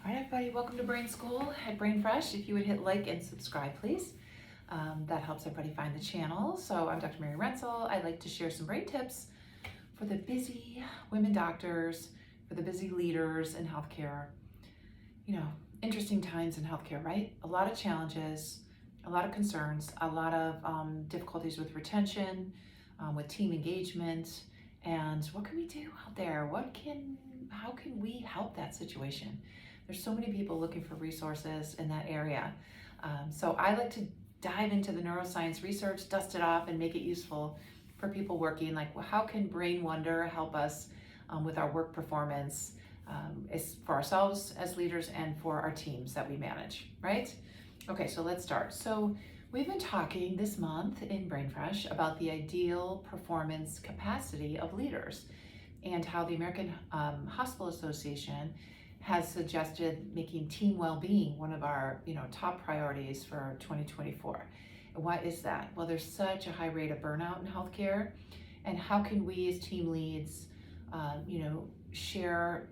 All right, everybody, welcome to Brain School at Brain Fresh. If you would hit like and subscribe, please. That helps everybody find the channel. So I'm Dr. Mary Rensel. I like to share some brain tips for the busy women doctors, for the busy leaders in healthcare. You know, interesting times in healthcare, right? A lot of challenges, a lot of concerns, a lot of difficulties with retention, with team engagement, and what can we do out there? How can we help that situation? There's so many people looking for resources in that area. So I like to dive into the neuroscience research, dust it off, and make it useful for people working. Like, well, how can Brain Wonder help us with our work performance, is for ourselves as leaders and for our teams that we manage, right? Okay, so let's start. So we've been talking this month in Brain Fresh about the ideal performance capacity of leaders and how the American Hospital Association has suggested making team well-being one of our top priorities for 2024. And why is that? Well, there's such a high rate of burnout in healthcare, and how can we as team leads share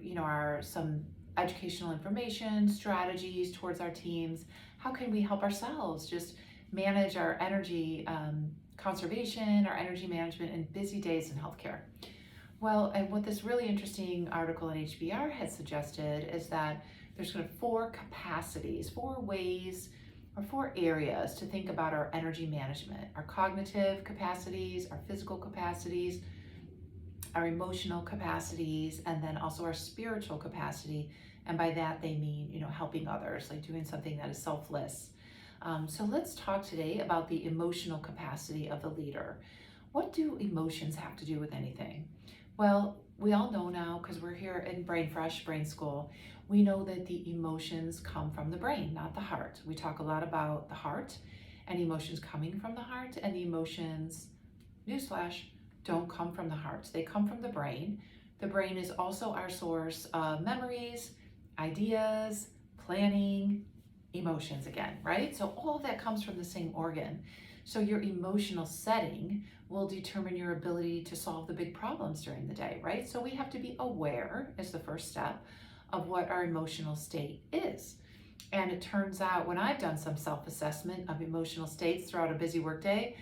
some educational information, strategies towards our teams? How can we help ourselves just manage our energy conservation, our energy management in busy days in healthcare? Well, and what this really interesting article in HBR had suggested is that there's kind of four capacities, four ways, or four areas to think about our energy management: our cognitive capacities, our physical capacities, our emotional capacities, and then also our spiritual capacity. And by that, they mean, helping others, like doing something that is selfless. So let's talk today about the emotional capacity of the leader. What do emotions have to do with anything? Well, we all know now, because we're here in Brain Fresh, Brain School, we know that the emotions come from the brain, not the heart. We talk a lot about the heart and emotions coming from the heart, and the emotions, newsflash, don't come from the heart. They come from the brain. The brain is also our source of memories, ideas, planning, emotions again, right? So all of that comes from the same organ. So your emotional setting will determine your ability to solve the big problems during the day, right? So we have to be aware, as the first step, of what our emotional state is. And it turns out, when I've done some self-assessment of emotional states throughout a busy workday,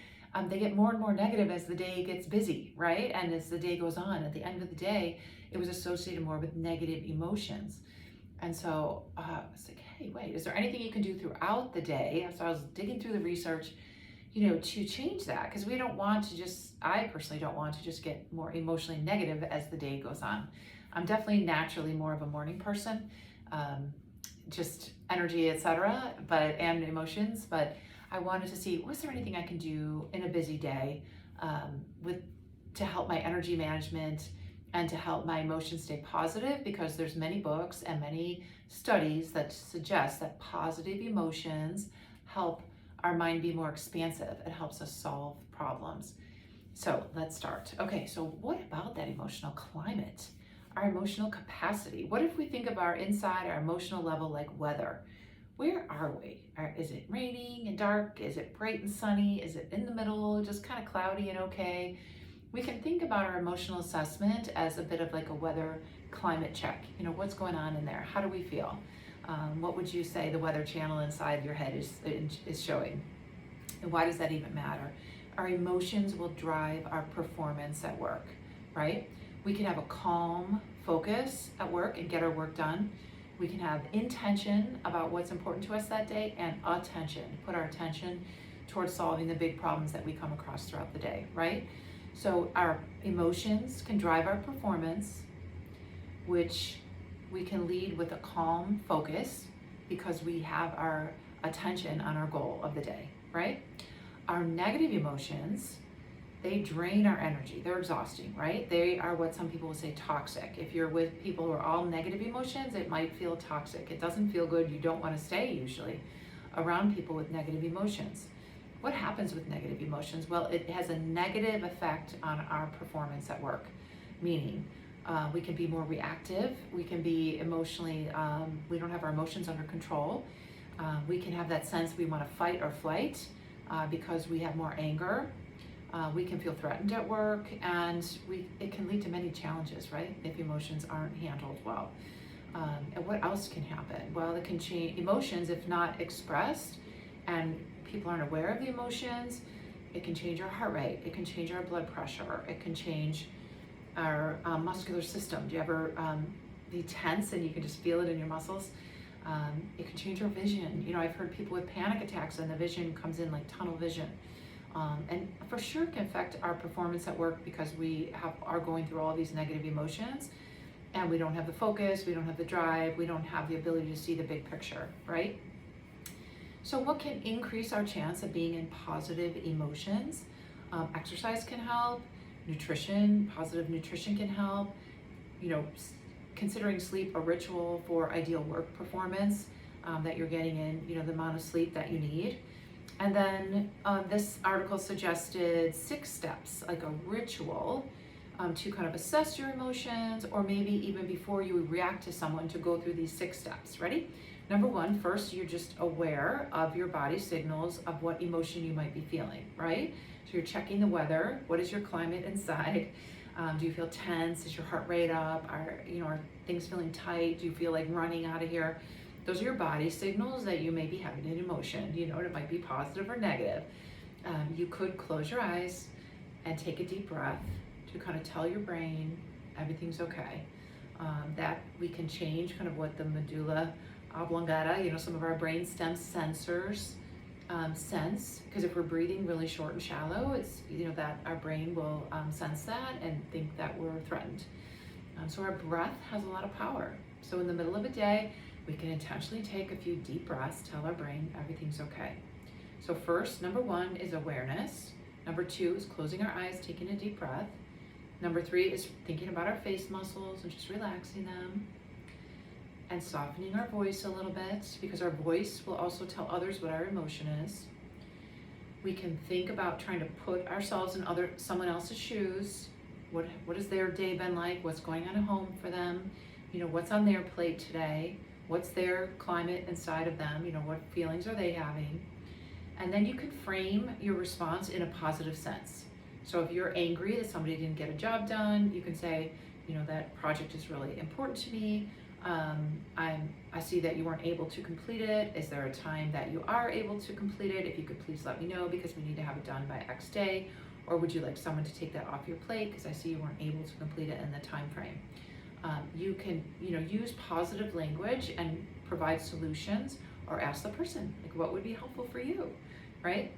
they get more and more negative as the day gets busy, right? And as the day goes on, at the end of the day, it was associated more with negative emotions. And so I was like, hey, wait, is there anything you can do throughout the day? So I was digging through the research, to change that, because we don't want to I personally don't want to just get more emotionally negative as the day goes on. I'm definitely naturally more of a morning person, just energy, etc., and emotions, but I wanted to see, was there anything I can do in a busy day to help my energy management and to help my emotions stay positive, because there's many books and many studies that suggest that positive emotions help our mind be more expansive. It helps us solve problems. So let's start. Okay, so what about that emotional climate? Our emotional capacity. What if we think of our emotional level like weather? Where are we? Is it raining and dark? Is it bright and sunny? Is it in the middle, just kind of cloudy and okay? We can think about our emotional assessment as a bit of like a weather climate check. What's going on in there? How do we feel? What would you say the weather channel inside your head is showing? And why does that even matter? Our emotions will drive our performance at work, right? We can have a calm focus at work and get our work done. We can have intention about what's important to us that day, and attention, put our attention towards solving the big problems that we come across throughout the day, right? So our emotions can drive our performance, which we can lead with a calm focus because we have our attention on our goal of the day, right? Our negative emotions, they drain our energy. They're exhausting, right? They are what some people will say toxic. If you're with people who are all negative emotions, it might feel toxic. It doesn't feel good. You don't want to stay usually around people with negative emotions. What happens with negative emotions? Well, it has a negative effect on our performance at work, meaning we can be more reactive. We can be emotionally, we don't have our emotions under control. We can have that sense we want to fight or flight because we have more anger. We can feel threatened at work, and it can lead to many challenges, right? If emotions aren't handled well. And what else can happen? Well, it can change emotions if not expressed, and people aren't aware of the emotions. It can change our heart rate. It can change our blood pressure. It can change our muscular system. Do you ever be tense and you can just feel it in your muscles? It can change our vision. You know, I've heard people with panic attacks and the vision comes in like tunnel vision. And for sure it can affect our performance at work because we are going through all these negative emotions and we don't have the focus, we don't have the drive, we don't have the ability to see the big picture, right? So what can increase our chance of being in positive emotions? Exercise can help, nutrition, positive nutrition can help, you know, considering sleep a ritual for ideal work performance, that you're getting in, you know, the amount of sleep that you need. And then this article suggested 6 steps, like a ritual, to kind of assess your emotions, or maybe even before you react to someone, to go through these 6 steps. Ready? Number 1, first, you're just aware of your body signals of what emotion you might be feeling, right? So you're checking the weather. What is your climate inside? Do you feel tense? Is your heart rate up? Are things feeling tight? Do you feel like running out of here? Those are your body signals that you may be having an emotion. You know, it might be positive or negative. You could close your eyes and take a deep breath to kind of tell your brain everything's okay. That we can change kind of what the medulla oblongata, you know, some of our brain stem sensors sense, because if we're breathing really short and shallow, it's, you know, that our brain will sense that and think that we're threatened. So our breath has a lot of power. So in the middle of a day, we can intentionally take a few deep breaths, tell our brain everything's okay. So first, number 1 is awareness. Number 2 is closing our eyes, taking a deep breath. Number 3 is thinking about our face muscles and just relaxing them. And softening our voice a little bit, because our voice will also tell others what our emotion is. We can think about trying to put ourselves in someone else's shoes. What has their day been like? What's going on at home for them? You know, what's on their plate today? What's their climate inside of them? You know, what feelings are they having? And then you can frame your response in a positive sense. So if you're angry that somebody didn't get a job done, you can say, you know, that project is really important to me. I see that you weren't able to complete it. Is there a time that you are able to complete it? If you could please let me know, because we need to have it done by X day. Or would you like someone to take that off your plate because I see you weren't able to complete it in the time frame? You can, you know, use positive language and provide solutions, or ask the person, like, what would be helpful for you, right?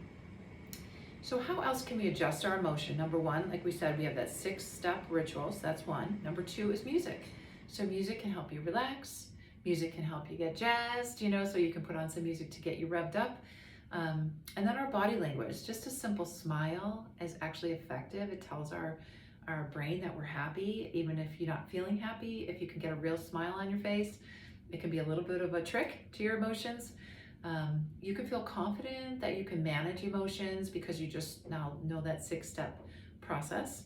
So how else can we adjust our emotion? Number 1, like we said, we have that 6-step ritual, so that's 1. Number 2 is music. So music can help you relax. Music can help you get jazzed, you know, so you can put on some music to get you revved up. And then our body language, just a simple smile is actually effective. It tells our brain that we're happy, even if you're not feeling happy. If you can get a real smile on your face, it can be a little bit of a trick to your emotions. You can feel confident that you can manage emotions because you just now know that 6-step process.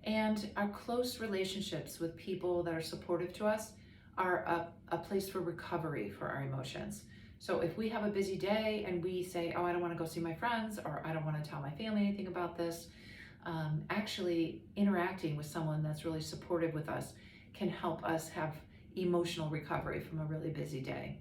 And our close relationships with people that are supportive to us are a place for recovery for our emotions. So if we have a busy day and we say, oh, I don't want to go see my friends, or I don't want to tell my family anything about this, actually interacting with someone that's really supportive with us can help us have emotional recovery from a really busy day.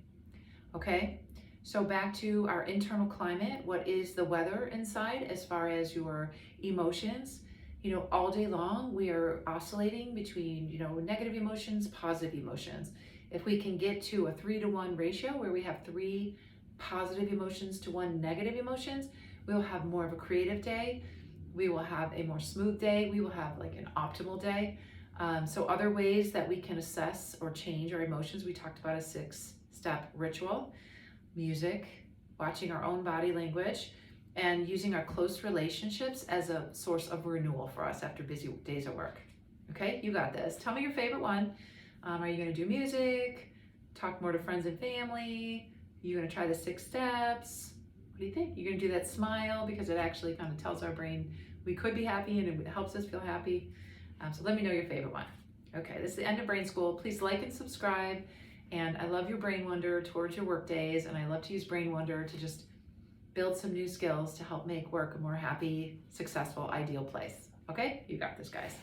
Okay, so back to our internal climate. What is the weather inside as far as your emotions? You know, all day long we are oscillating between, you know, negative emotions, positive emotions. If we can get to a 3-to-1 ratio where we have 3 positive emotions to 1 negative emotions, we'll have more of a creative day. We will have a more smooth day. We will have like an optimal day. So other ways that we can assess or change our emotions, we talked about a 6-step ritual: music, watching our own body language, and using our close relationships as a source of renewal for us after busy days at work. Okay, you got this. Tell me your favorite one. Are you gonna do music, talk more to friends and family? You gonna try the 6 steps? What do you think? You're gonna do that smile, because it actually kind of tells our brain we could be happy and it helps us feel happy. So let me know your favorite one. Okay, this is the end of Brain School. Please like and subscribe. And I love your Brain Wonder towards your work days, and I love to use Brain Wonder to just build some new skills to help make work a more happy, successful, ideal place. Okay, you got this, guys.